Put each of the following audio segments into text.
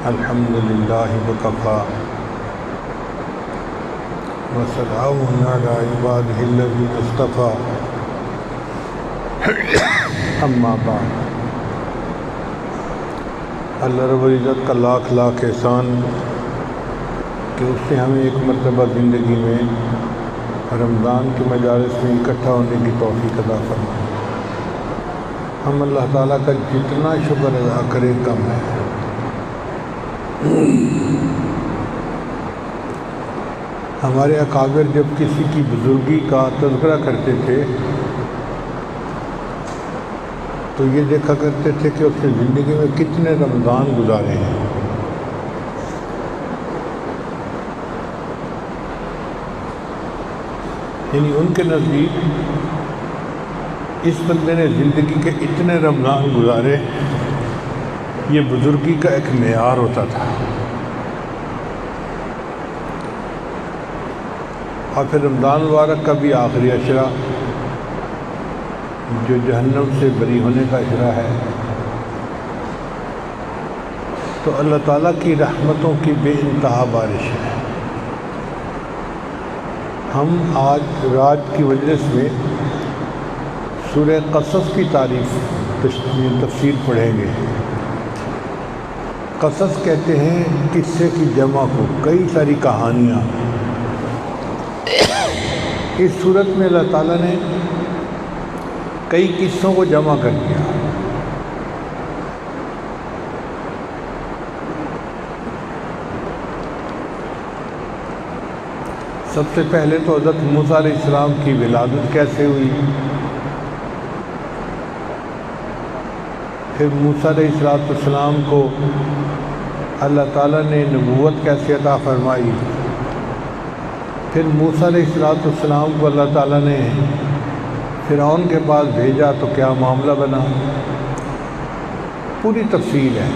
الحمد للہ وکفیٰ وسلام علی عبادہ الذین اصطفیٰ اما بعد۔ اللہ رب العزت کا لاکھ لاکھ احسان کہ اس نے ہمیں ایک مرتبہ زندگی میں رمضان کے مجالس میں اکٹھا ہونے کی توفیق عطا فرمائی۔ ہم اللہ تعالیٰ کا جتنا شکر ادا کریں کم ہے۔ ہمارے اکابر جب کسی کی بزرگی کا تذکرہ کرتے تھے تو یہ دیکھا کرتے تھے کہ اس نے زندگی میں کتنے رمضان گزارے ہیں۔ یعنی ان کے نزدیک اس بندے نے زندگی کے اتنے رمضان گزارے، یہ بزرگی کا ایک معیار ہوتا تھا۔ اور پھر رمضان مبارک کا بھی آخری عشرہ جو جہنم سے بری ہونے کا عشرہ ہے، تو اللہ تعالیٰ کی رحمتوں کی بے انتہا بارش ہے۔ ہم آج رات کی مجلس میں سورہ قصص کی تفسیر پڑھیں گے۔ قصص کہتے ہیں قصے کی جمع کو، کئی ساری کہانیاں۔ اس صورت میں اللہ تعالیٰ نے کئی قصوں کو جمع کر دیا۔ سب سے پہلے تو حضرت موسیٰ علیہ السلام کی ولادت کیسے ہوئی، پھر موسیٰ علیہ السلام کو اللہ تعالیٰ نے نبوت کیسے عطا فرمائی، پھر موسیٰ علیہ السلام کو اللہ تعالیٰ نے فرعون کے پاس بھیجا تو کیا معاملہ بنا، پوری تفصیل ہے۔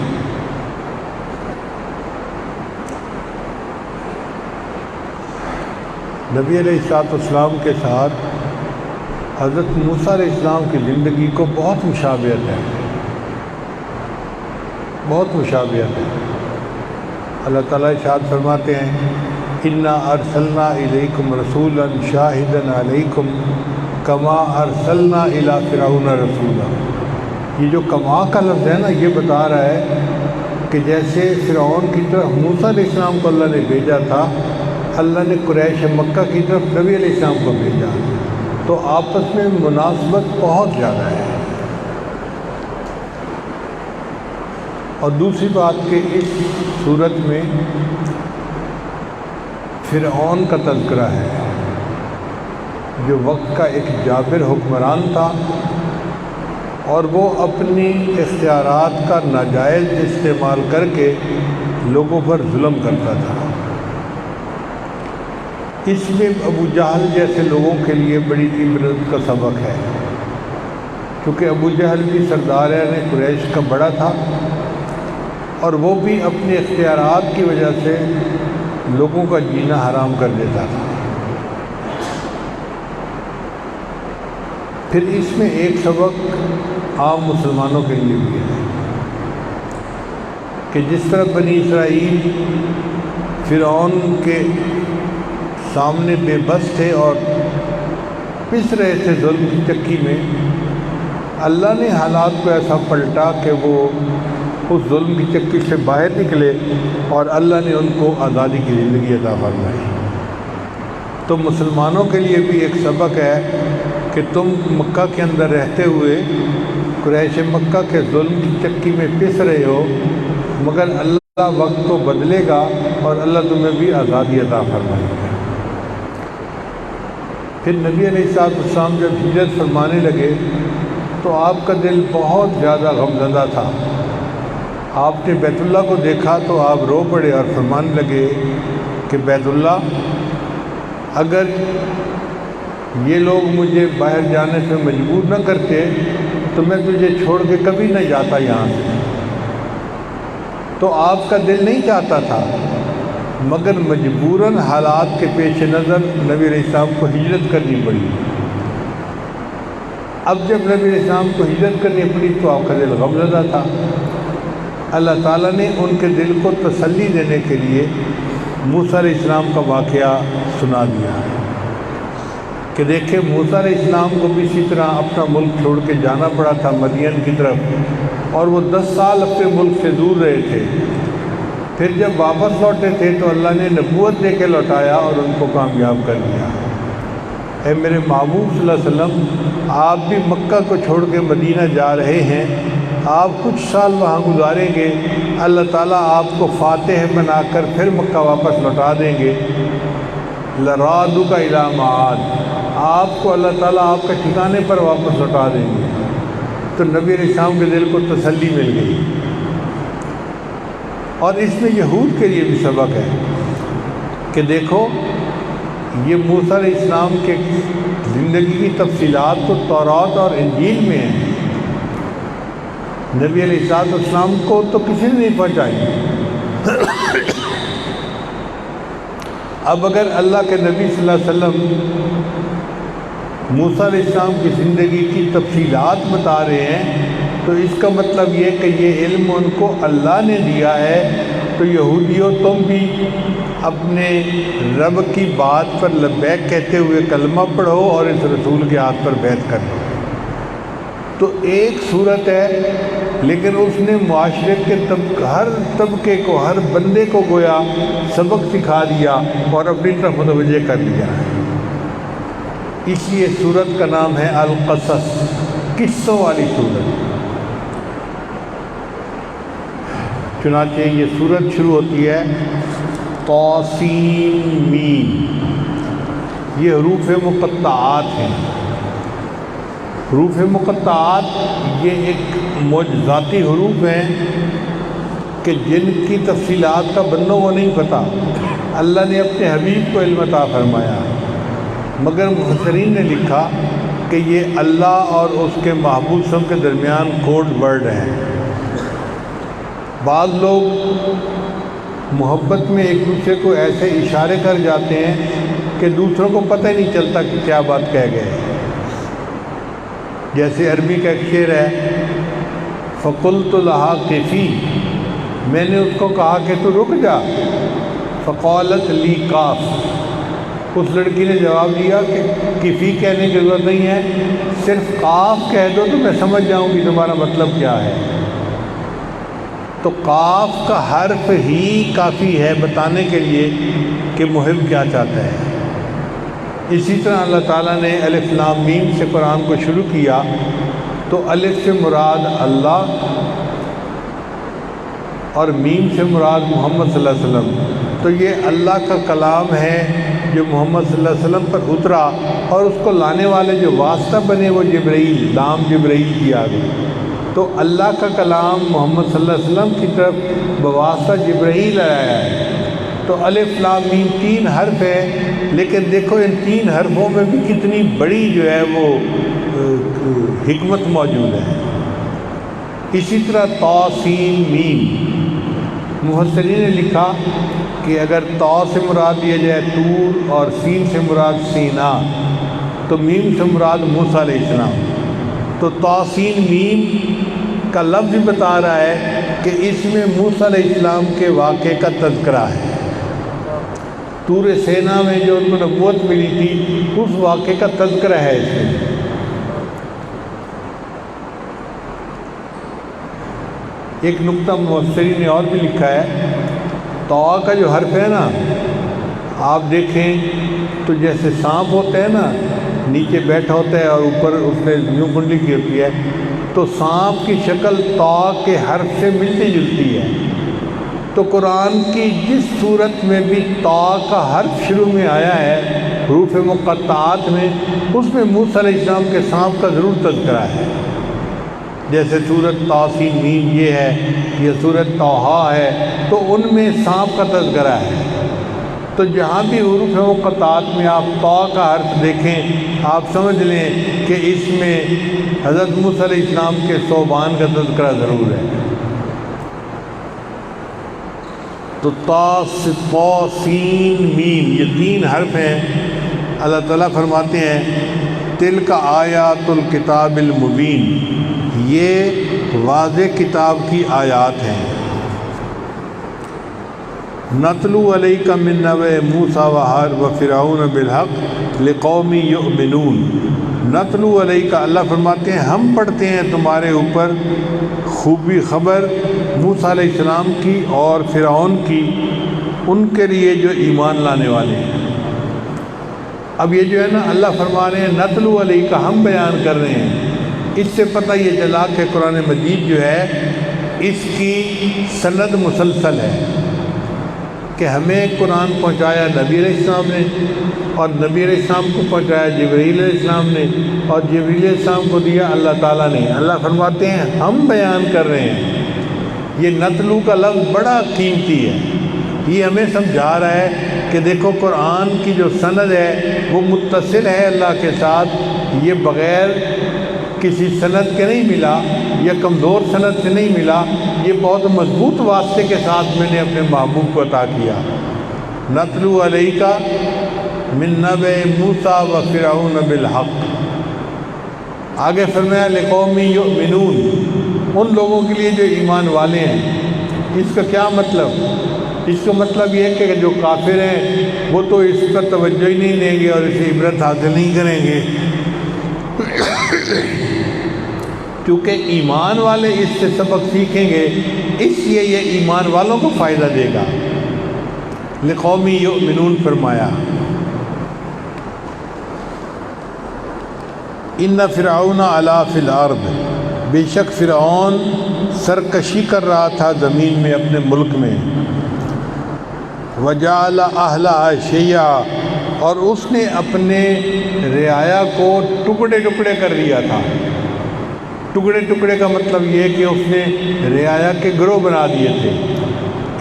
نبی علیہ السلام کے ساتھ حضرت موسیٰ علیہ السلام کی زندگی کو بہت مشابہت ہے، بہت مشابہت ہے۔ اللہ تعالیٰ ارشاد فرماتے ہیں اِنَّا أَرْسَلْنَا إِلَيْكُمْ رَسُولًا شَاهِدًا عَلَيْكُمْ كَمَا أَرْسَلْنَا إِلَىٰ فِرْعَوْنَ رَسُولًا۔ یہ جو کما کا لفظ ہے نا، یہ بتا رہا ہے کہ جیسے فرعون کی طرف موسیٰ علیہ السلام کو اللہ نے بھیجا تھا، اللہ نے قریش مکہ کی طرف نبی علیہ السلام کو بھیجا، تو آپس میں مناسبت بہت زیادہ ہے۔ اور دوسری بات کہ اس صورت میں فرعون کا تذکرہ ہے، جو وقت کا ایک جابر حکمران تھا اور وہ اپنی اختیارات کا ناجائز استعمال کر کے لوگوں پر ظلم کرتا تھا۔ اس میں ابو جہل جیسے لوگوں کے لیے بڑی عبرت کا سبق ہے، کیونکہ ابو جہل بھی سردار قریش کا بڑا تھا اور وہ بھی اپنے اختیارات کی وجہ سے لوگوں کا جینا حرام کر دیتا تھا۔ پھر اس میں ایک سبق عام مسلمانوں کے لیے بھی ہے کہ جس طرح بنی اسرائیل فرعون کے سامنے بے بس تھے اور پس رہے تھے ظلم کی چکی میں، اللہ نے حالات کو ایسا پلٹا کہ وہ اس ظلم کی چکی سے باہر نکلے اور اللہ نے ان کو آزادی کی زندگی عطا فرمائی۔ تو مسلمانوں کے لیے بھی ایک سبق ہے کہ تم مکہ کے اندر رہتے ہوئے قریش مکہ کے ظلم کی چکی میں پس رہے ہو، مگر اللہ وقت تو بدلے گا اور اللہ تمہیں بھی آزادی عطا فرمائے گا۔ پھر نبی علیہ السلام جب ہجرت فرمانے لگے تو آپ کا دل بہت زیادہ غمزدہ تھا۔ آپ نے بیت اللہ کو دیکھا تو آپ رو پڑے اور فرمانے لگے کہ بیت اللہ، اگر یہ لوگ مجھے باہر جانے سے مجبور نہ کرتے تو میں تجھے چھوڑ کے کبھی نہ جاتا یہاں سے۔ تو آپ کا دل نہیں چاہتا تھا، مگر مجبوراً حالات کے پیش نظر نبی علیہ السلام کو ہجرت کرنی پڑی۔ اب جب نبی علیہ السلام کو ہجرت کرنی پڑی تو آپ کا دل غمزدہ تھا۔ اللہ تعالیٰ نے ان کے دل کو تسلی دینے کے لیے موسیٰ علیہ السلام کا واقعہ سنا دیا ہے کہ دیکھیں موسیٰ علیہ السلام کو بھی اسی طرح اپنا ملک چھوڑ کے جانا پڑا تھا مدین کی طرف، اور وہ 10 سال اپنے ملک سے دور رہے تھے۔ پھر جب واپس لوٹے تھے تو اللہ نے نبوت دے کے لوٹایا اور ان کو کامیاب کر دیا۔ اے میرے محبوب صلی اللہ علیہ وسلم، آپ بھی مکہ کو چھوڑ کے مدینہ جا رہے ہیں، آپ کچھ سال وہاں گزاریں گے، اللہ تعالیٰ آپ کو فاتح بنا کر پھر مکہ واپس لوٹا دیں گے۔ لَرَادُكَ إِلَىٰ مَعَادٍ، آپ کو اللہ تعالیٰ آپ کے ٹھکانے پر واپس لوٹا دیں گے۔ تو نبی علیہ السلام کے دل کو تسلی مل گئی۔ اور اس میں یہود کے لیے بھی سبق ہے کہ دیکھو یہ موسیٰ علیہ السلام کے زندگی کی تفصیلات تو تورات اور انجیل میں ہیں، نبی علیہ السلام کو تو کسی نے نہیں پہنچائی۔ اب اگر اللہ کے نبی صلی اللہ علیہ وسلم موسیٰ علیہ السلام کی زندگی کی تفصیلات بتا رہے ہیں تو اس کا مطلب یہ کہ یہ علم ان کو اللہ نے دیا ہے۔ تو یہودیوں تم بھی اپنے رب کی بات پر لبیک کہتے ہوئے کلمہ پڑھو اور اس رسول کے ہاتھ پر بیعت کر لو۔ تو ایک صورت ہے، لیکن اس نے معاشرے کے ہر طبقے کو، ہر بندے کو گویا سبق سکھا دیا اور اپنی طرف متوجہ کر لیا۔ اس لیے سورت کا نام ہے القصص، قصوں والی سورت۔ چنانچہ یہ سورت شروع ہوتی ہے طاسین میم، یہ حروف مقطعات ہیں۔ حروف مقطعات یہ ایک معجزاتی حروف ہیں کہ جن کی تفصیلات کا بندوں کو نہیں پتہ، اللہ نے اپنے حبیب کو علم عطا فرمایا، مگر مفسرین نے لکھا کہ یہ اللہ اور اس کے محبوب صلی اللہ علیہ وسلم کے درمیان کوڈ ورڈ ہیں۔ بعض لوگ محبت میں ایک دوسرے کو ایسے اشارے کر جاتے ہیں کہ دوسروں کو پتہ ہی نہیں چلتا کہ کیا بات کہہ گئے۔ جیسے عربی کا ایک شعر ہے، فَقُلْتُ لَهَا قِفِي، میں نے اس کو کہا کہ تو رک جا، فَقَالَتْ لِي قَاف، اس لڑکی نے جواب دیا کہ کفی کہنے کی ضرورت نہیں ہے، صرف قاف کہہ دو تو میں سمجھ جاؤں گی تمہارا مطلب کیا ہے۔ تو قاف کا حرف ہی کافی ہے بتانے کے لیے کہ محب کیا چاہتا ہے۔ اسی طرح اللہ تعالیٰ نے الف لام میم سے قرآن کو شروع کیا تو الف سے مراد اللہ اور میم سے مراد محمد صلی اللہ علیہ وسلم، تو یہ اللہ کا کلام ہے جو محمد صلی اللہ علیہ وسلم پر اترا، اور اس کو لانے والے جو واسطہ بنے وہ جبرائیل، لام جبرائیل کی آ گئی۔ تو اللہ کا کلام محمد صلی اللہ علیہ وسلم کی طرف بواسطہ جبرائیل آیا ہے۔ تو الف لام میم 3 حرف ہے، لیکن دیکھو ان 3 حرفوں میں بھی کتنی بڑی جو ہے وہ حکمت موجود ہے۔ اسی طرح طا سین میم، مفسرین نے لکھا کہ اگر طا سے مراد لیا جائے طور اور سین سے مراد سینا تو میم سے مراد موسیٰ علیہ السلام، تو طا سین میم کا لفظ بتا رہا ہے کہ اس میں موسیٰ علیہ السلام کے واقعے کا تذکرہ ہے۔ طور سینا میں جو ان کو نبوت ملی تھی اس واقعے کا تذکرہ ہے اس میں۔ ایک نقطہ مفسرین نے اور بھی لکھا ہے، طا کا جو حرف ہے نا، آپ دیکھیں تو جیسے سانپ ہوتا ہے نا، نیچے بیٹھا ہوتا ہے اور اوپر اس نے یوں کنڈلی کی ہوتی ہے، تو سانپ کی شکل طا کے حرف سے ملتی جلتی ہے۔ تو قرآن کی جس صورت میں بھی طا کا حرف شروع میں آیا ہے حروف مقطعات میں، اس میں موسیٰ علیہ السلام کے سانپ کا ضرور تذکرہ ہے۔ جیسے سورت طا سین میم یہ ہے، یہ سورت طٰہٰ ہے، تو ان میں سانپ کا تذکرہ ہے۔ تو جہاں بھی حروف مقطعات میں آپ طا کا حرف دیکھیں، آپ سمجھ لیں کہ اس میں حضرت موسیٰ علیہ السلام کے ثعبان کا تذکرہ ضرور ہے۔ تو طا سین میم یہ 3 حرف ہیں۔ اللہ تعالیٰ فرماتے ہیں تلک آیات الکتاب المبین، یہ واضح کتاب کی آیات ہیں۔ نتلو علیک من نبأ موسیٰ و فرعون بالحق لقوم یؤمنون۔ نتلو علیک، اللہ فرماتے ہیں ہم پڑھتے ہیں تمہارے اوپر خوبی خبر موسیٰ علیہ السلام کی اور فرعون کی، ان کے لیے جو ایمان لانے والے ہیں۔ اب یہ جو ہے نا اللہ فرما رہے ہیں نتلو علیک، ہم بیان کر رہے ہیں، اس سے پتہ یہ چلا کہ قرآن مجید جو ہے اس کی سند مسلسل ہے، کہ ہمیں قرآن پہنچایا نبی علیہ السلام نے، اور نبی علیہ السلام کو پہنچایا جبرائیل علیہ السلام نے، اور جبرائیل علیہ السلام کو دیا اللہ تعالیٰ نے۔ اللہ فرماتے ہیں ہم بیان کر رہے ہیں۔ یہ نتلو کا لفظ بڑا قیمتی ہے، یہ ہمیں سمجھا رہا ہے کہ دیکھو قرآن کی جو سند ہے وہ متصل ہے اللہ کے ساتھ، یہ بغیر کسی سند کے نہیں ملا یا کمزور سند سے نہیں ملا، یہ بہت مضبوط واسطے کے ساتھ میں نے اپنے محبوب کو عطا کیا۔ نتلو علیک من نبأ موسیٰ و فرعون بالحق، آگے فرمایا لقوم یؤمنون، ان لوگوں کے لیے جو ایمان والے ہیں۔ اس کا کیا مطلب؟ اس کا مطلب یہ ہے کہ جو کافر ہیں وہ تو اس پر توجہ ہی نہیں دیں گے اور اسے عبرت حاصل نہیں کریں گے، کیونکہ ایمان والے اس سے سبق سیکھیں گے، اس لیے یہ ایمان والوں کو فائدہ دے گا۔ لقوم یؤمنون فرمایا۔ ان فرعون علا فی الارض، بے شک فرعون سرکشی کر رہا تھا زمین میں اپنے ملک میں، وجعل اہلہا شیعا، اور اس نے اپنے رعایا کو ٹکڑے ٹکڑے کر دیا تھا۔ ٹکڑے ٹکڑے کا مطلب یہ کہ اس نے رعایا کے گروہ بنا دیے تھے،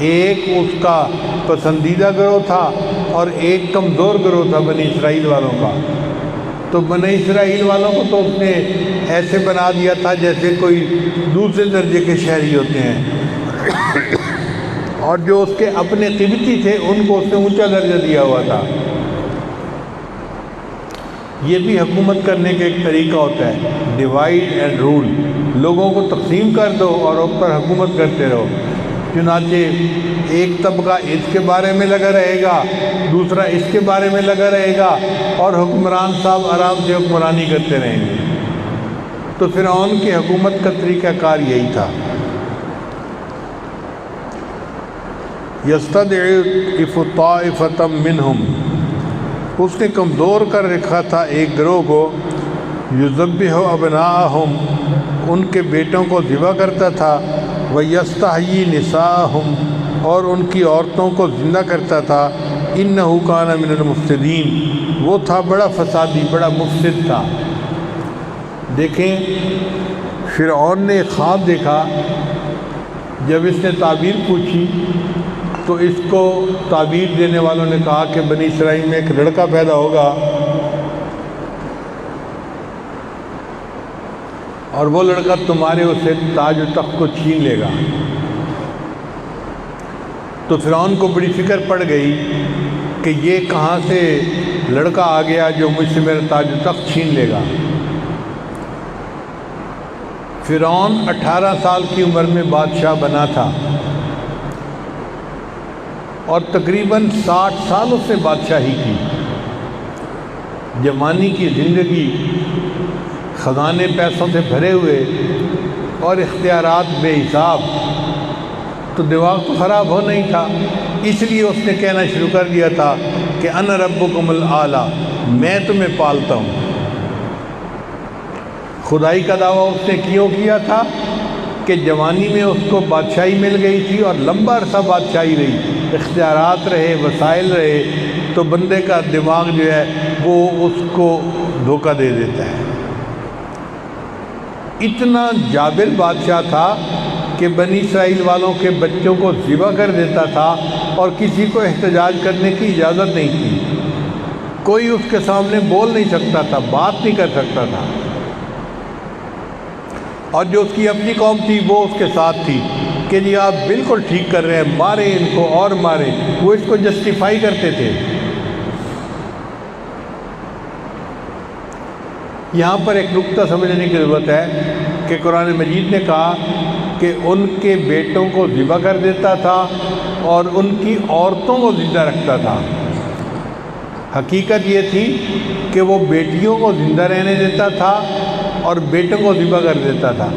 ایک اس کا پسندیدہ گروہ تھا اور ایک کمزور گروہ تھا بنی اسرائیل والوں کا۔ تو بنی اسرائیل والوں کو تو اس نے ایسے بنا دیا تھا جیسے کوئی دوسرے درجے کے شہری ہوتے ہیں، اور جو اس کے اپنے قبطی تھے ان کو اس نے اونچا درجہ دیا ہوا تھا۔ یہ بھی حکومت کرنے کا ایک طریقہ ہوتا ہے، ڈیوائڈ اینڈ رول، لوگوں کو تقسیم کر دو اور اس پر حکومت کرتے رہو۔ چنانچہ ایک طبقہ اس کے بارے میں لگا رہے گا، دوسرا اس کے بارے میں لگا رہے گا، اور حکمران صاحب آرام سے حکمرانی کرتے رہیں گے۔ تو فرعون کی حکومت کا طریقہ کار یہی تھا۔ یستضعف طائفة منہم، اس نے کمزور کر رکھا تھا ایک گروہ کو، یذبح ابناءہم، ان کے بیٹوں کو ذبح کرتا تھا، ویستحیی نساءہم، اور ان کی عورتوں کو زندہ کرتا تھا، انہ کان من المفسدین، وہ تھا بڑا فسادی، بڑا مفسد تھا۔ دیکھیں فرعون نے ایک خواب دیکھا، جب اس نے تعبیر پوچھی تو اس کو تعبیر دینے والوں نے کہا کہ بنی اسرائیل میں ایک لڑکا پیدا ہوگا اور وہ لڑکا تمہارے اسے تاج و تخت کو چھین لے گا۔ تو فرعون کو بڑی فکر پڑ گئی کہ یہ کہاں سے لڑکا آ گیا جو مجھ سے میرا تاج و تخت چھین لے گا۔ فرعون 18 سال کی عمر میں بادشاہ بنا تھا اور تقریباً 60 سال اس نے بادشاہی کی۔ جوانی کی زندگی، خزانے پیسوں سے بھرے ہوئے اور اختیارات بے حساب، تو دماغ تو خراب ہو نہیں تھا، اس لیے اس نے کہنا شروع کر دیا تھا کہ انا ربکم الاعلیٰ، میں تمہیں پالتا ہوں۔ خدائی کا دعویٰ اس نے کیوں کیا تھا کہ جوانی میں اس کو بادشاہی مل گئی تھی اور لمبا عرصہ بادشاہی رہی، اختیارات رہے، وسائل رہے، تو بندے کا دماغ جو ہے وہ اس کو دھوکہ دے دیتا ہے۔ اتنا جابر بادشاہ تھا کہ بنی اسرائیل والوں کے بچوں کو ذبح کر دیتا تھا اور کسی کو احتجاج کرنے کی اجازت نہیں تھی، کوئی اس کے سامنے بول نہیں سکتا تھا، بات نہیں کر سکتا تھا، اور جو اس کی اپنی قوم تھی وہ اس کے ساتھ تھی کہ جی آپ بالکل ٹھیک کر رہے ہیں، ماریں ان کو اور ماریں، وہ اس کو جسٹیفائی کرتے تھے۔ یہاں پر ایک نقطہ سمجھنے کی ضرورت ہے کہ قرآن مجید نے کہا کہ ان کے بیٹوں کو ذبح کر دیتا تھا اور ان کی عورتوں کو زندہ رکھتا تھا۔ حقیقت یہ تھی کہ وہ بیٹیوں کو زندہ رہنے دیتا تھا اور بیٹوں کو ذبح کر دیتا تھا،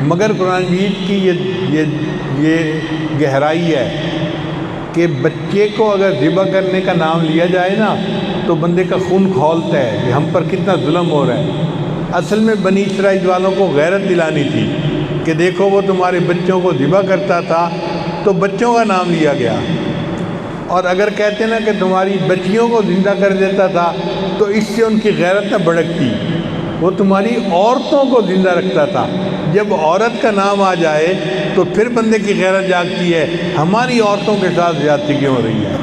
مگر قرآن مجید کی یہ گہرائی ہے کہ بچے کو اگر ذبح کرنے کا نام لیا جائے نا تو بندے کا خون کھولتا ہے کہ ہم پر کتنا ظلم ہو رہا ہے۔ اصل میں بنی اسرائیل والوں کو غیرت دلانی تھی کہ دیکھو وہ تمہارے بچوں کو ذبح کرتا تھا تو بچوں کا نام لیا گیا، اور اگر کہتے نا کہ تمہاری بچیوں کو زندہ کر دیتا تھا تو اس سے ان کی غیرت نہ بھڑکتی۔ وہ تمہاری عورتوں کو زندہ رکھتا تھا، جب عورت کا نام آ جائے تو پھر بندے کی غیرت جاگتی ہے، ہماری عورتوں کے ساتھ زیادتی کیوں ہو رہی ہے۔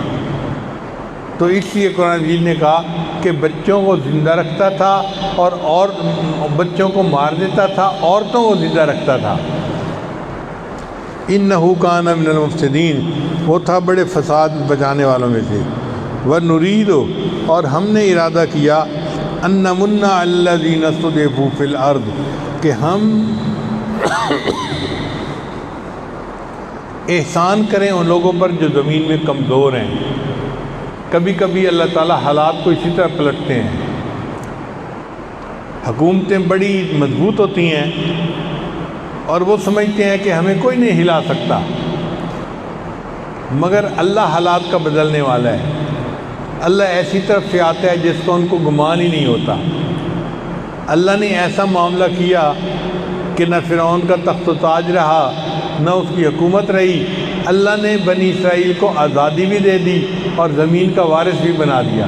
تو اس لیے قرآن مجید نے کہا کہ بچوں کو زندہ رکھتا تھا اور بچوں کو مار دیتا تھا، عورتوں کو زندہ رکھتا تھا۔ انہ کان من المفسدین، وہ تھا بڑے فساد بچانے والوں میں سے۔ ونرید، اور ہم نے ارادہ کیا، ان نمن علی الذین استضعفوا فی الارض، کہ ہم احسان کریں ان لوگوں پر جو زمین میں کمزور ہیں۔ کبھی کبھی اللہ تعالیٰ حالات کو اسی طرح پلٹتے ہیں۔ حکومتیں بڑی مضبوط ہوتی ہیں اور وہ سمجھتے ہیں کہ ہمیں کوئی نہیں ہلا سکتا، مگر اللہ حالات کا بدلنے والا ہے۔ اللہ ایسی طرف سے آتا ہے جس کو ان کو گمان ہی نہیں ہوتا۔ اللہ نے ایسا معاملہ کیا کہ نہ فرعون کا تخت و تاج رہا نہ اس کی حکومت رہی۔ اللہ نے بنی اسرائیل کو آزادی بھی دے دی اور زمین کا وارث بھی بنا دیا۔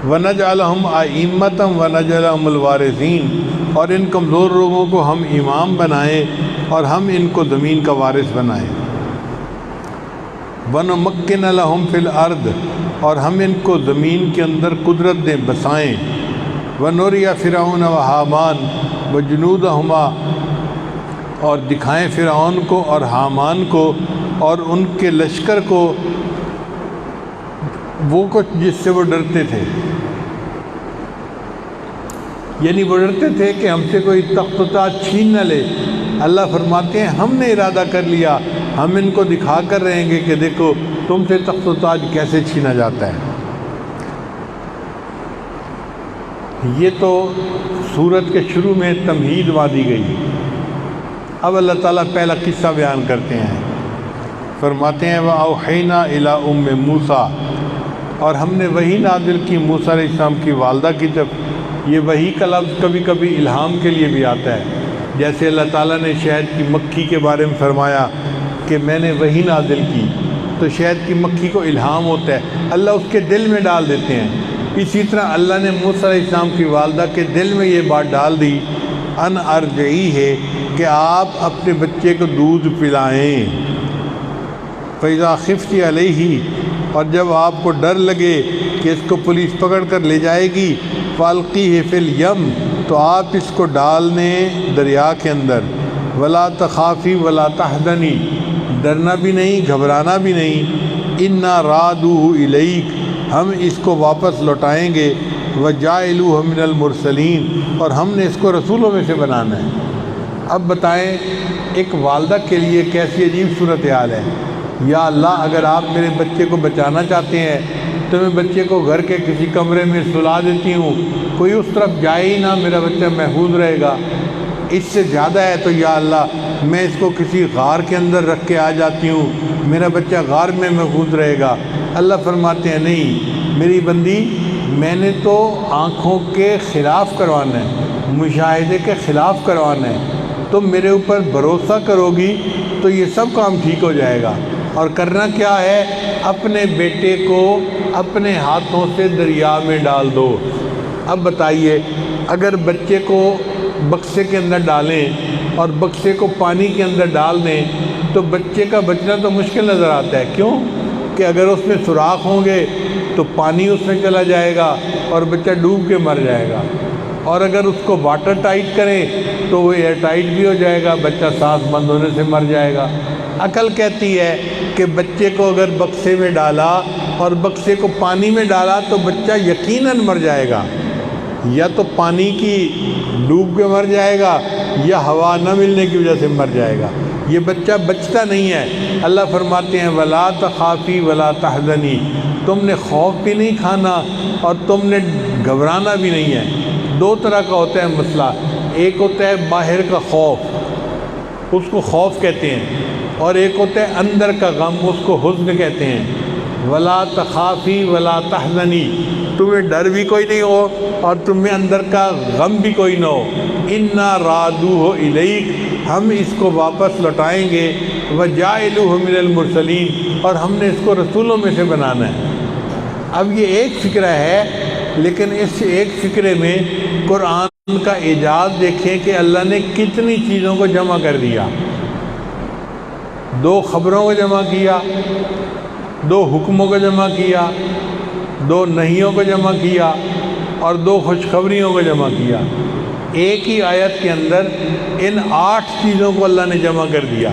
وَنَجْعَلَهُمْ أَئِمَّةً وَنَجْعَلَهُمُ الْوَارِثِينَ، اور ان کمزور لوگوں کو ہم امام بنائیں اور ہم ان کو زمین کا وارث بنائیں۔ وَنُمَكِّنَ لَهُمْ فِي الْأَرْضِ، اور ہم ان کو زمین کے اندر قدرت دیں، بسائیں۔ وَنُرِيَ فِرْعَوْنَ وَحَامَانَ وَجُنُودَهُمَا، اور دکھائیں فرعون کو اور حامان کو اور ان کے لشکر کو وہ کچھ جس سے وہ ڈرتے تھے، یعنی وہ ڈرتے تھے کہ ہم سے کوئی تخت و تاج چھین نہ لے۔ اللہ فرماتے ہیں ہم نے ارادہ کر لیا، ہم ان کو دکھا کر رہیں گے کہ دیکھو تم سے تخت و تاج کیسے چھینا جاتا ہے۔ یہ تو سورت کے شروع میں تمہید وادی گئی۔ اب اللہ تعالیٰ پہلا قصہ بیان کرتے ہیں، فرماتے ہیں وَأَوْحَيْنَا إِلَىٰ أُمِّ مُوسَىٰ، اور ہم نے وحی نازل کی موسیٰ علیہ السلام کی والدہ کی طرف۔ یہ وحی کا لفظ کبھی کبھی الہام کے لیے بھی آتا ہے، جیسے اللہ تعالیٰ نے شہد کی مکھی کے بارے میں فرمایا کہ میں نے وحی نازل کی، تو شہد کی مکھی کو الہام ہوتا ہے، اللہ اس کے دل میں ڈال دیتے ہیں۔ اسی طرح اللہ نے موسیٰ علیہ السلام کی والدہ کے دل میں یہ بات ڈال دی، ان ارجعی ہے کہ آپ اپنے بچے کو دودھ پلائیں۔ فَإِذَا خِفْتِ عَلَيْهِ، اور جب آپ کو ڈر لگے کہ اس کو پولیس پکڑ کر لے جائے گی، فَأَلْقِيهِ فِي الْيَمِّ، تو آپ اس کو ڈالنے دریا کے اندر۔ وَلَا تَخَافِي وَلَا تَحْزَنِي، ڈرنا بھی نہیں گھبرانا بھی نہیں۔ إِنَّا رَادُوهُ إِلَيْكَ، ہم اس کو واپس لوٹائیں گے۔ وَجَاعِلُوهُ مِنَ الْمُرْسَلِينَ، اور ہم نے اس کو رسولوں میں سے بنانا ہے۔ اب بتائیں ایک والدہ کے لیے کیسی عجیب صورتحال ہے۔ یا اللہ، اگر آپ میرے بچے کو بچانا چاہتے ہیں تو میں بچے کو گھر کے کسی کمرے میں سلا دیتی ہوں، کوئی اس طرف جائے ہی نہ، میرا بچہ محفوظ رہے گا۔ اس سے زیادہ ہے تو یا اللہ میں اس کو کسی غار کے اندر رکھ کے آ جاتی ہوں، میرا بچہ غار میں محفوظ رہے گا۔ اللہ فرماتے ہیں نہیں میری بندی، میں نے تو آنکھوں کے خلاف کروانا ہے، مشاہدے کے خلاف کروانا ہے۔ تم میرے اوپر بھروسہ کرو گی تو یہ سب کام ٹھیک ہو جائے گا۔ اور کرنا کیا ہے، اپنے بیٹے کو اپنے ہاتھوں سے دریا میں ڈال دو۔ اب بتائیے اگر بچے کو بکسے کے اندر ڈالیں اور بکسے کو پانی کے اندر ڈال دیں تو بچے کا بچنا تو مشکل نظر آتا ہے۔ کیوں کہ اگر اس میں سوراخ ہوں گے تو پانی اس میں چلا جائے گا اور بچہ ڈوب کے مر جائے گا، اور اگر اس کو واٹر ٹائٹ کریں تو وہ ایئر ٹائٹ بھی ہو جائے گا، بچہ سانس بند ہونے سے مر جائے گا۔ عقل کہتی ہے کہ بچے کو اگر بکسے میں ڈالا اور بکسے کو پانی میں ڈالا تو بچہ یقیناً مر جائے گا، یا تو پانی کی ڈوب کے مر جائے گا یا ہوا نہ ملنے کی وجہ سے مر جائے گا۔ یہ بچہ بچتا نہیں ہے۔ اللہ فرماتے ہیں ولا تخافی ولا تحزنی، تم نے خوف بھی نہیں کھانا اور تم نے گھبرانا بھی نہیں ہے۔ دو طرح کا ہوتا ہے مسئلہ، ایک ہوتا ہے باہر کا خوف، اس کو خوف کہتے ہیں، اور ایک ہوتا ہے اندر کا غم، اس کو حزن کہتے ہیں۔ ولا تخافی ولا تحزنی، تمہیں ڈر بھی کوئی نہیں ہو اور تمہیں اندر کا غم بھی کوئی نہ ہو۔ انا رادوہ الیک، ہم اس کو واپس لوٹائیں گے، وجاعلوہ من المرسلین، اور ہم نے اس کو رسولوں میں سے بنانا ہے۔ اب یہ ایک فکرہ ہے، لیکن اس ایک فکرے میں قرآن کا اعجاز دیکھیں کہ اللہ نے کتنی چیزوں کو جمع کر دیا۔ دو خبروں کو جمع کیا، دو حکموں کو جمع کیا، دو نہیوں کو جمع کیا، اور دو خوشخبریوں کو جمع کیا۔ ایک ہی آیت کے اندر ان 8 چیزوں کو اللہ نے جمع کر دیا۔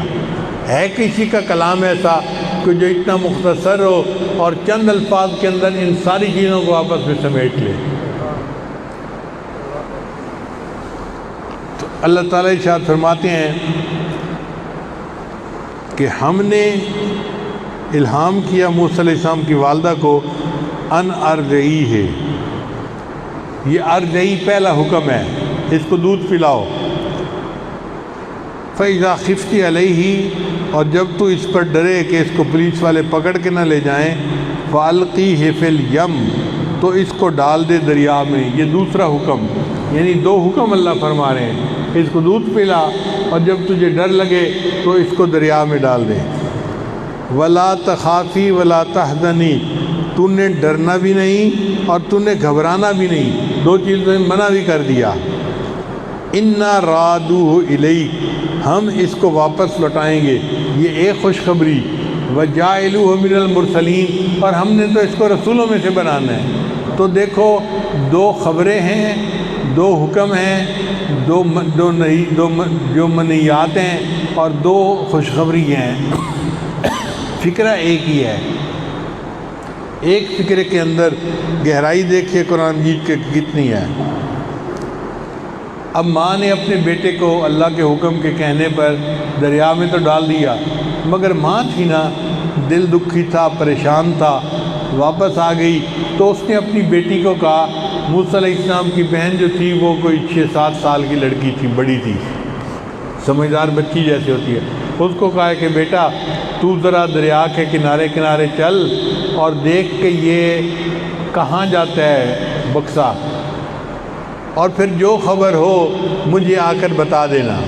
ہے کسی کا کلام ایسا کہ جو اتنا مختصر ہو اور چند الفاظ کے اندر ان ساری چیزوں کو آپس میں سمیٹ لے؟ تو اللہ تعالیٰ ارشاد فرماتے ہیں کہ ہم نے الہام کیا موسیٰ علیہ السلام کی والدہ کو ان ارضعی ہے۔ یہ ارضعی پہلا حکم ہے، اس کو دودھ پلاؤ۔ فَإِذَا خِفْتِ عَلَيْهِ، اور جب تو اس پر ڈرے کہ اس کو پولیس والے پکڑ کے نہ لے جائیں، فَأَلْقِيهِ فِي الْيَمِّ، تو اس کو ڈال دے دریا میں۔ یہ دوسرا حکم، یعنی 2 حکم اللہ فرما رہے ہیں، اس کو دودھ پلا اور جب تجھے ڈر لگے تو اس کو دریا میں ڈال دے۔ وَلَا تَخَافِي وَلَا تَحْزَنِي، تو نے ڈرنا بھی نہیں اور تو نے گھبرانا بھی نہیں، 2 چیزوں میں منع بھی کر دیا۔ اِنَّا رَادُوهُ إِلَيْكَ، ہم اس کو واپس لوٹائیں گے، یہ ایک خوشخبری۔ وَجَاعِلُوهُ مِنَ الْمُرْسَلِينَ، اور ہم نے تو اس کو رسولوں میں سے بنانا ہے۔ تو دیکھو 2 خبریں ہیں، 2 حکم ہیں، جو منیات ہیں اور 2 خوشخبری ہیں۔ فکرہ ایک ہی ہے۔ ایک فکرے کے اندر گہرائی دیکھیے قرآن مجید کے کتنی ہے۔ اب ماں نے اپنے بیٹے کو اللہ کے حکم کے کہنے پر دریا میں تو ڈال دیا، مگر ماں تھی نا، دل دکھی تھا، پریشان تھا، واپس آ گئی تو اس نے اپنی بیٹی کو کہا، موسیٰ علیہ السلام کی بہن جو تھی وہ کوئی 6-7 سال کی لڑکی تھی، بڑی تھی، سمجھدار بچی جیسے ہوتی ہے، اس کو کہا کہ بیٹا تو ذرا دریا کے کنارے کنارے چل اور دیکھ کہ یہ کہاں جاتا ہے بکسا، اور پھر جو خبر ہو مجھے آ کر بتا دینا،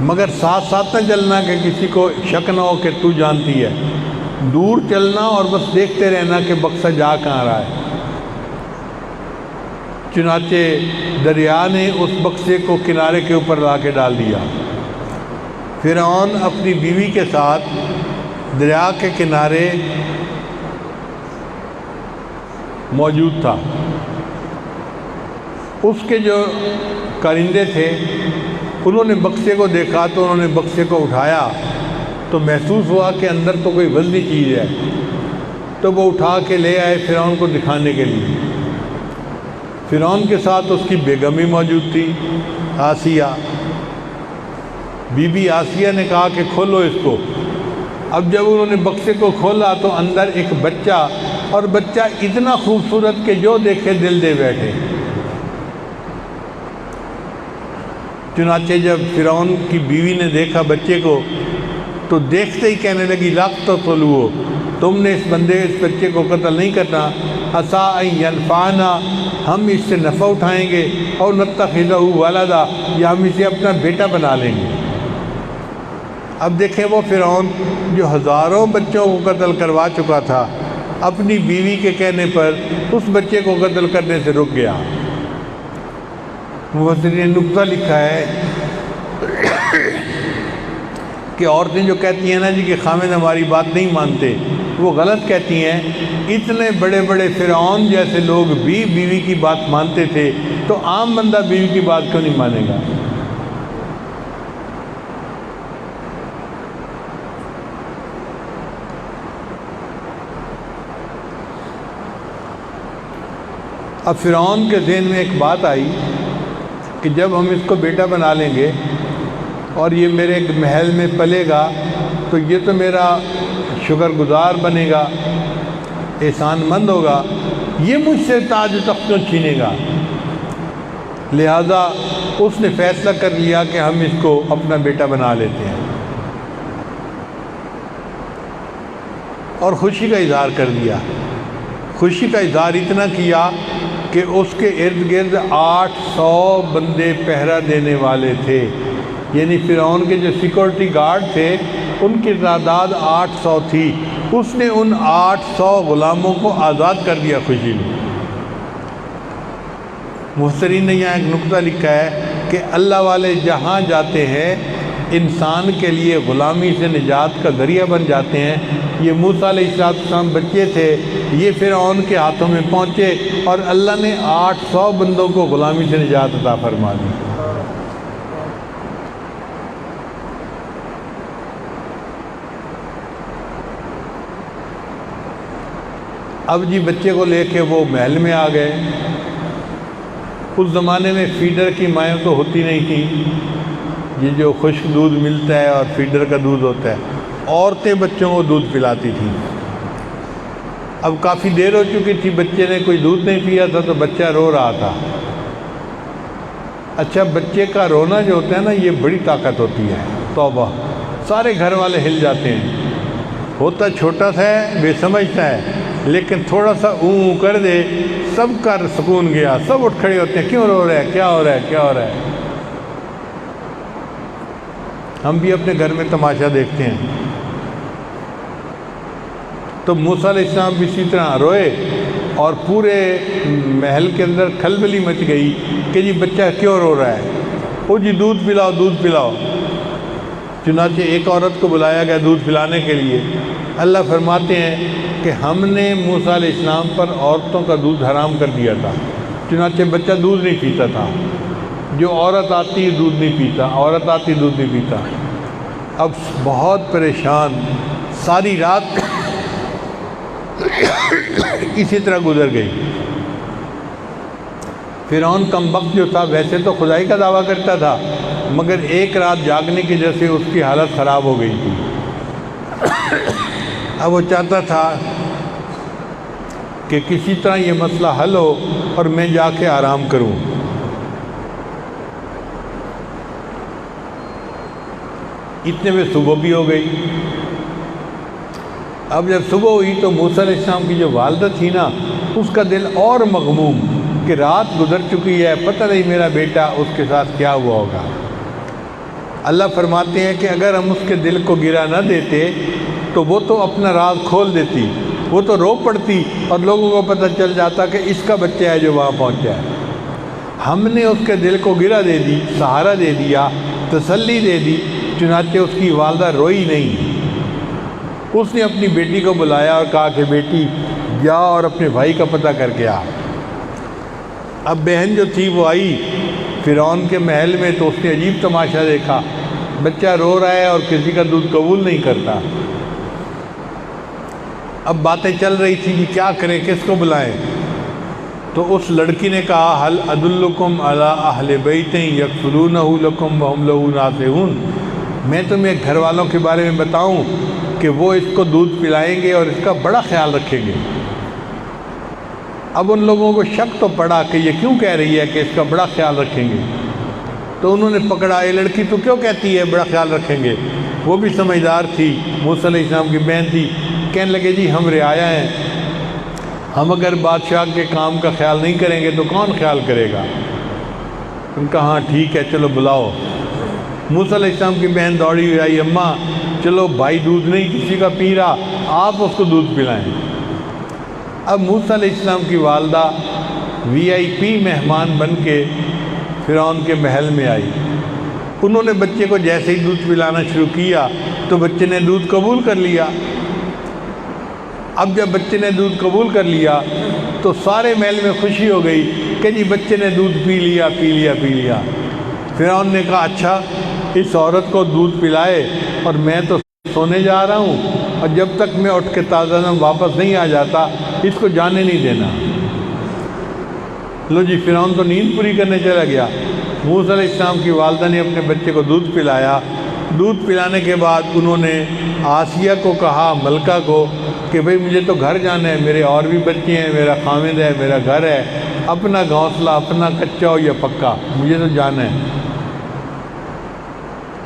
مگر ساتھ ساتھ نہ چلنا کہ کسی کو شک نہ ہو کہ تو جانتی ہے، دور چلنا اور بس دیکھتے رہنا کہ بکسا جا کہاں رہا ہے۔ چنانچہ دریا نے اس بکسے کو کنارے کے اوپر لا کے ڈال دیا۔ فرعون اپنی بیوی کے ساتھ دریا کے کنارے موجود تھا۔ اس کے جو کارندے تھے انہوں نے بکسے کو دیکھا تو انہوں نے بکسے کو اٹھایا تو محسوس ہوا کہ اندر تو کوئی وزنی چیز ہے، تو وہ اٹھا کے لے آئے فرعون کو دکھانے کے لیے۔ فرعون کے ساتھ اس کی بیگم بھی موجود تھی، آسیہ۔ بی بی آسیہ نے کہا کہ کھولو اس کو۔ اب جب انہوں نے بکسے کو کھولا تو اندر ایک بچہ، اور بچہ اتنا خوبصورت کہ جو دیکھے دل دے بیٹھے۔ چنانچہ جب فرعون کی بیوی نے دیکھا بچے کو تو دیکھتے ہی کہنے لگی لا تقتلوہ، تم نے اس بچے کو قتل نہیں کرنا، عسیٰ ان ینفعنا، ہم اس سے نفع اٹھائیں گے، اور نتخذہ ولدا، یا ہم اسے اپنا بیٹا بنا لیں گے۔ اب دیکھیں وہ فرعون جو ہزاروں بچوں کو قتل کروا چکا تھا، اپنی بیوی کے کہنے پر اس بچے کو قتل کرنے سے رک گیا۔ مفسرین نے نقطہ لکھا ہے کہ عورتیں جو کہتی ہیں نا جی کہ خامد ہماری بات نہیں مانتے، وہ غلط کہتی ہیں۔ اتنے بڑے بڑے فرعون جیسے لوگ بھی بیوی کی بات مانتے تھے، تو عام بندہ بیوی کی بات کیوں نہیں مانے گا؟ اب فرعون کے ذہن میں ایک بات آئی کہ کہ جب ہم اس کو بیٹا بنا لیں گے اور یہ میرے محل میں پلے گا تو یہ تو میرا شکر گزار بنے گا، احسان مند ہوگا، یہ مجھ سے تاج و تخت کیوں چھینے گا؟ لہذا اس نے فیصلہ کر لیا کہ ہم اس کو اپنا بیٹا بنا لیتے ہیں، اور خوشی کا اظہار کر دیا۔ خوشی کا اظہار اتنا کیا کہ اس کے ارد گرد 800 بندے پہرا دینے والے تھے، یعنی فرعون کے جو سیکورٹی گارڈ تھے ان کی تعداد 800 تھی۔ اس نے ان 800 غلاموں کو آزاد کر دیا خوشی میں۔ مفسرین نے یہاں ایک نقطہ لکھا ہے کہ اللہ والے جہاں جاتے ہیں انسان کے لیے غلامی سے نجات کا ذریعہ بن جاتے ہیں۔ یہ موسیٰ علیہ السلام بچے تھے، یہ فرعون کے ہاتھوں میں پہنچے اور اللہ نے 800 بندوں کو غلامی سے نجات عطا فرما دی۔ اب جی بچے کو لے کے وہ محل میں آ گئے۔ اس زمانے میں فیڈر کی مائیں تو ہوتی نہیں تھیں، یہ جو خشک دودھ ملتا ہے اور فیڈر کا دودھ ہوتا ہے، عورتیں بچوں کو دودھ پلاتی تھیں۔ اب کافی دیر ہو چکی تھی، بچے نے کوئی دودھ نہیں پیا تھا تو بچہ رو رہا تھا۔ اچھا، بچے کا رونا جو ہوتا ہے نا، یہ بڑی طاقت ہوتی ہے۔ توبہ، سارے گھر والے ہل جاتے ہیں۔ ہوتا چھوٹا سا ہے، بے سمجھتا ہے، لیکن تھوڑا سا اوں کر دے، سب کا سکون گیا، سب اٹھ کھڑے ہوتے ہیں، کیوں رو رہا ہے، کیا ہو رہا ہے، کیا ہو رہا ہے۔ ہم بھی اپنے گھر میں تماشا دیکھتے ہیں۔ تو موسیٰ علیہ السلام بھی اسی طرح روئے اور پورے محل کے اندر کھلبلی مچ گئی کہ جی بچہ کیوں رو رہا ہے، او جی دودھ پلاؤ، دودھ پلاؤ۔ چنانچہ ایک عورت کو بلایا گیا دودھ پلانے کے لیے۔ اللہ فرماتے ہیں کہ ہم نے موسیٰ علیہ السلام پر عورتوں کا دودھ حرام کر دیا تھا، چنانچہ بچہ دودھ نہیں پیتا تھا۔ جو عورت آتی دودھ نہیں پیتا، عورت آتی دودھ نہیں پیتا۔ اب بہت پریشان، ساری رات اسی طرح گزر گئی۔ فرعون کم بخت جو تھا ویسے تو خدائی کا دعویٰ کرتا تھا، مگر ایک رات جاگنے کی وجہ سے اس کی حالت خراب ہو گئی تھی۔ اب وہ چاہتا تھا کہ کسی طرح یہ مسئلہ حل ہو اور میں جا کے آرام کروں۔ اتنے میں صبح بھی ہو گئی۔ اب جب صبح ہوئی تو موسیٰ علیہ السلام کی جو والدہ تھی نا، اس کا دل اور مغموم کہ رات گزر چکی ہے، پتہ نہیں میرا بیٹا اس کے ساتھ کیا ہوا ہوگا۔ اللہ فرماتے ہیں کہ اگر ہم اس کے دل کو گرا نہ دیتے تو وہ تو اپنا راز کھول دیتی، وہ تو رو پڑتی اور لوگوں کو پتہ چل جاتا کہ اس کا بچہ ہے جو وہاں پہنچا ہے۔ ہم نے اس کے دل کو گرا دے دی، سہارا دے دیا، تسلی دے دی، چنانچہ اس کی والدہ روئی نہیں۔ اس نے اپنی بیٹی کو بلایا اور کہا کہ بیٹی جا اور اپنے بھائی کا پتہ کر کے آ۔ اب بہن جو تھی وہ آئی فرعون کے محل میں تو اس نے عجیب تماشا دیکھا، بچہ رو رہا ہے اور کسی کا دودھ قبول نہیں کرتا۔ اب باتیں چل رہی تھی کہ کیا کریں، کس کو بلائیں؟ تو اس لڑکی نے کہا حل ادلکم علی اہل بیت یکفلونہ لکم وہم لہ ناصحون، میں تمہیں گھر والوں کے بارے میں بتاؤں کہ وہ اس کو دودھ پلائیں گے اور اس کا بڑا خیال رکھیں گے۔ اب ان لوگوں کو شک تو پڑا کہ یہ کیوں کہہ رہی ہے کہ اس کا بڑا خیال رکھیں گے، تو انہوں نے پکڑا، یہ لڑکی تو کیوں کہتی ہے بڑا خیال رکھیں گے؟ وہ بھی سمجھدار تھی، موسیٰ علیہ السلام کی بہن تھی، کہنے لگے جی ہم رعایا ہیں، ہم اگر بادشاہ کے کام کا خیال نہیں کریں گے تو کون خیال کرے گا؟ ان کا ہاں ٹھیک ہے چلو بلاؤ۔ موسیٰ علیہ السلام کی بہن دوڑی ہوئی آئی، اماں چلو بھائی دودھ نہیں کسی کا پی رہا، آپ اس کو دودھ پلائیں۔ اب موسیٰ علیہ السلام کی والدہ VIP مہمان بن کے فرعون کے محل میں آئی۔ انہوں نے بچے کو جیسے ہی دودھ پلانا شروع کیا تو بچے نے دودھ قبول کر لیا۔ اب جب بچے نے دودھ قبول کر لیا تو سارے محل میں خوشی ہو گئی کہ جی بچے نے دودھ پی لیا پی لیا پی لیا۔ فرعون نے کہا اچھا اس عورت کو دودھ پلائے اور میں تو سونے جا رہا ہوں، اور جب تک میں اٹھ کے تازہ دم واپس نہیں آ جاتا اس کو جانے نہیں دینا۔ لو جی فرعون تو نیند پوری کرنے چلا گیا۔ موسیٰ علیہ السلام کی والدہ نے اپنے بچے کو دودھ پلایا۔ دودھ پلانے کے بعد انہوں نے آسیہ کو کہا، ملکہ کو، کہ بھئی مجھے تو گھر جانا ہے، میرے اور بھی بچے ہیں، میرا خامد ہے، میرا گھر ہے، اپنا گھونسلہ اپنا کچا ہو یا پکا، مجھے تو جانا ہے۔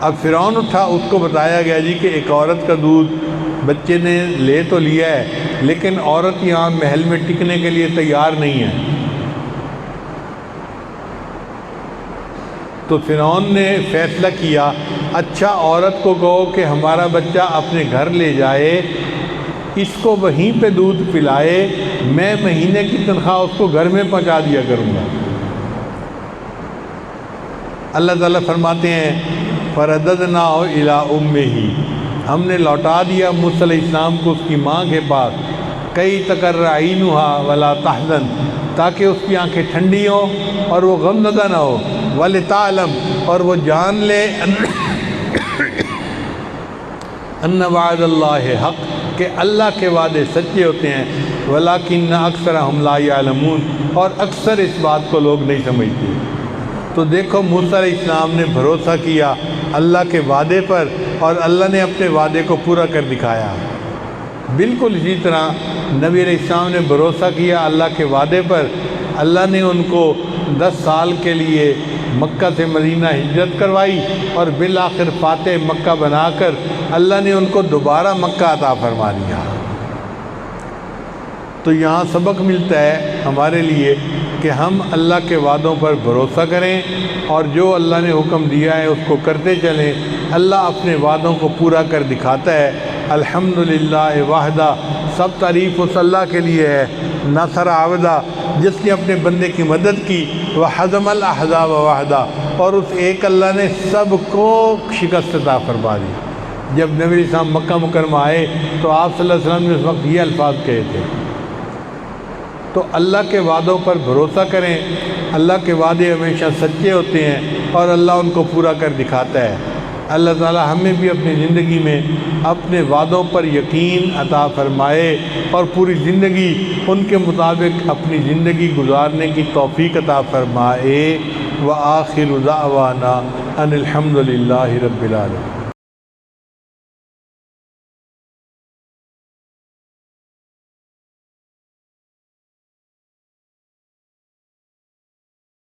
اب فرعون اٹھا، اس کو بتایا گیا جی کہ ایک عورت کا دودھ بچے نے لے تو لیا ہے، لیکن عورت یہاں محل میں ٹکنے کے لیے تیار نہیں ہے۔ تو فرعون نے فیصلہ کیا، اچھا عورت کو کہو کہ ہمارا بچہ اپنے گھر لے جائے، اس کو وہیں پہ دودھ پلائے، میں مہینے کی تنخواہ اس کو گھر میں پہنچا دیا کروں گا۔ اللہ تعالیٰ فرماتے ہیں فَرَدَدْنَاهُ إِلَىٰ أُمِّهِ، ہم نے لوٹا دیا موسیٰ علیہ السلام کو اس کی ماں کے پاس، کئی تقر عینها ولا تحزن، تاکہ اس کی آنکھیں ٹھنڈی ہوں اور وہ غمزدہ نہ ہو، وَلِتَعْلَمْ، اور وہ جان لے ان وعد اللہ حق، کہ اللہ کے وعدے سچے ہوتے ہیں، وَلَٰكِنَّ أَكْثَرَهُمْ لَا يَعْلَمُونَ، اور اکثر اس بات کو لوگ نہیں سمجھتے۔ تو دیکھو موسیٰ علیہ السلام نے بھروسہ کیا اللہ کے وعدے پر، اور اللہ نے اپنے وعدے کو پورا کر دکھایا۔ بالکل اسی طرح نبی علیہ السلام نے بھروسہ کیا اللہ کے وعدے پر، اللہ نے ان کو 10 سال کے لیے مکہ سے مدینہ ہجرت کروائی، اور بالآخر فاتح مکہ بنا کر اللہ نے ان کو دوبارہ مکہ عطا فرما دیا۔ تو یہاں سبق ملتا ہے ہمارے لیے کہ ہم اللہ کے وعدوں پر بھروسہ کریں، اور جو اللہ نے حکم دیا ہے اس کو کرتے چلیں۔ اللہ اپنے وعدوں کو پورا کر دکھاتا ہے۔ الحمدللہ وحدہ، سب تعریف اس اللہ کے لیے ہے، نصر عبدہ، جس نے اپنے بندے کی مدد کی، وحزم الاحزاب وحدہ، اور اس ایک اللہ نے سب کو شکست عطا فرما دی۔ جب نبی علیہ السلام مکہ مکرمہ آئے تو آپ صلی اللہ علیہ وسلم نے اس وقت یہ الفاظ کہے تھے۔ تو اللہ کے وعدوں پر بھروسہ کریں، اللہ کے وعدے ہمیشہ سچے ہوتے ہیں، اور اللہ ان کو پورا کر دکھاتا ہے۔ اللہ تعالیٰ ہمیں بھی اپنی زندگی میں اپنے وعدوں پر یقین عطا فرمائے، اور پوری زندگی ان کے مطابق اپنی زندگی گزارنے کی توفیق عطا فرمائے۔ وآخر دعوانا ان الحمد للہ رب العالمین۔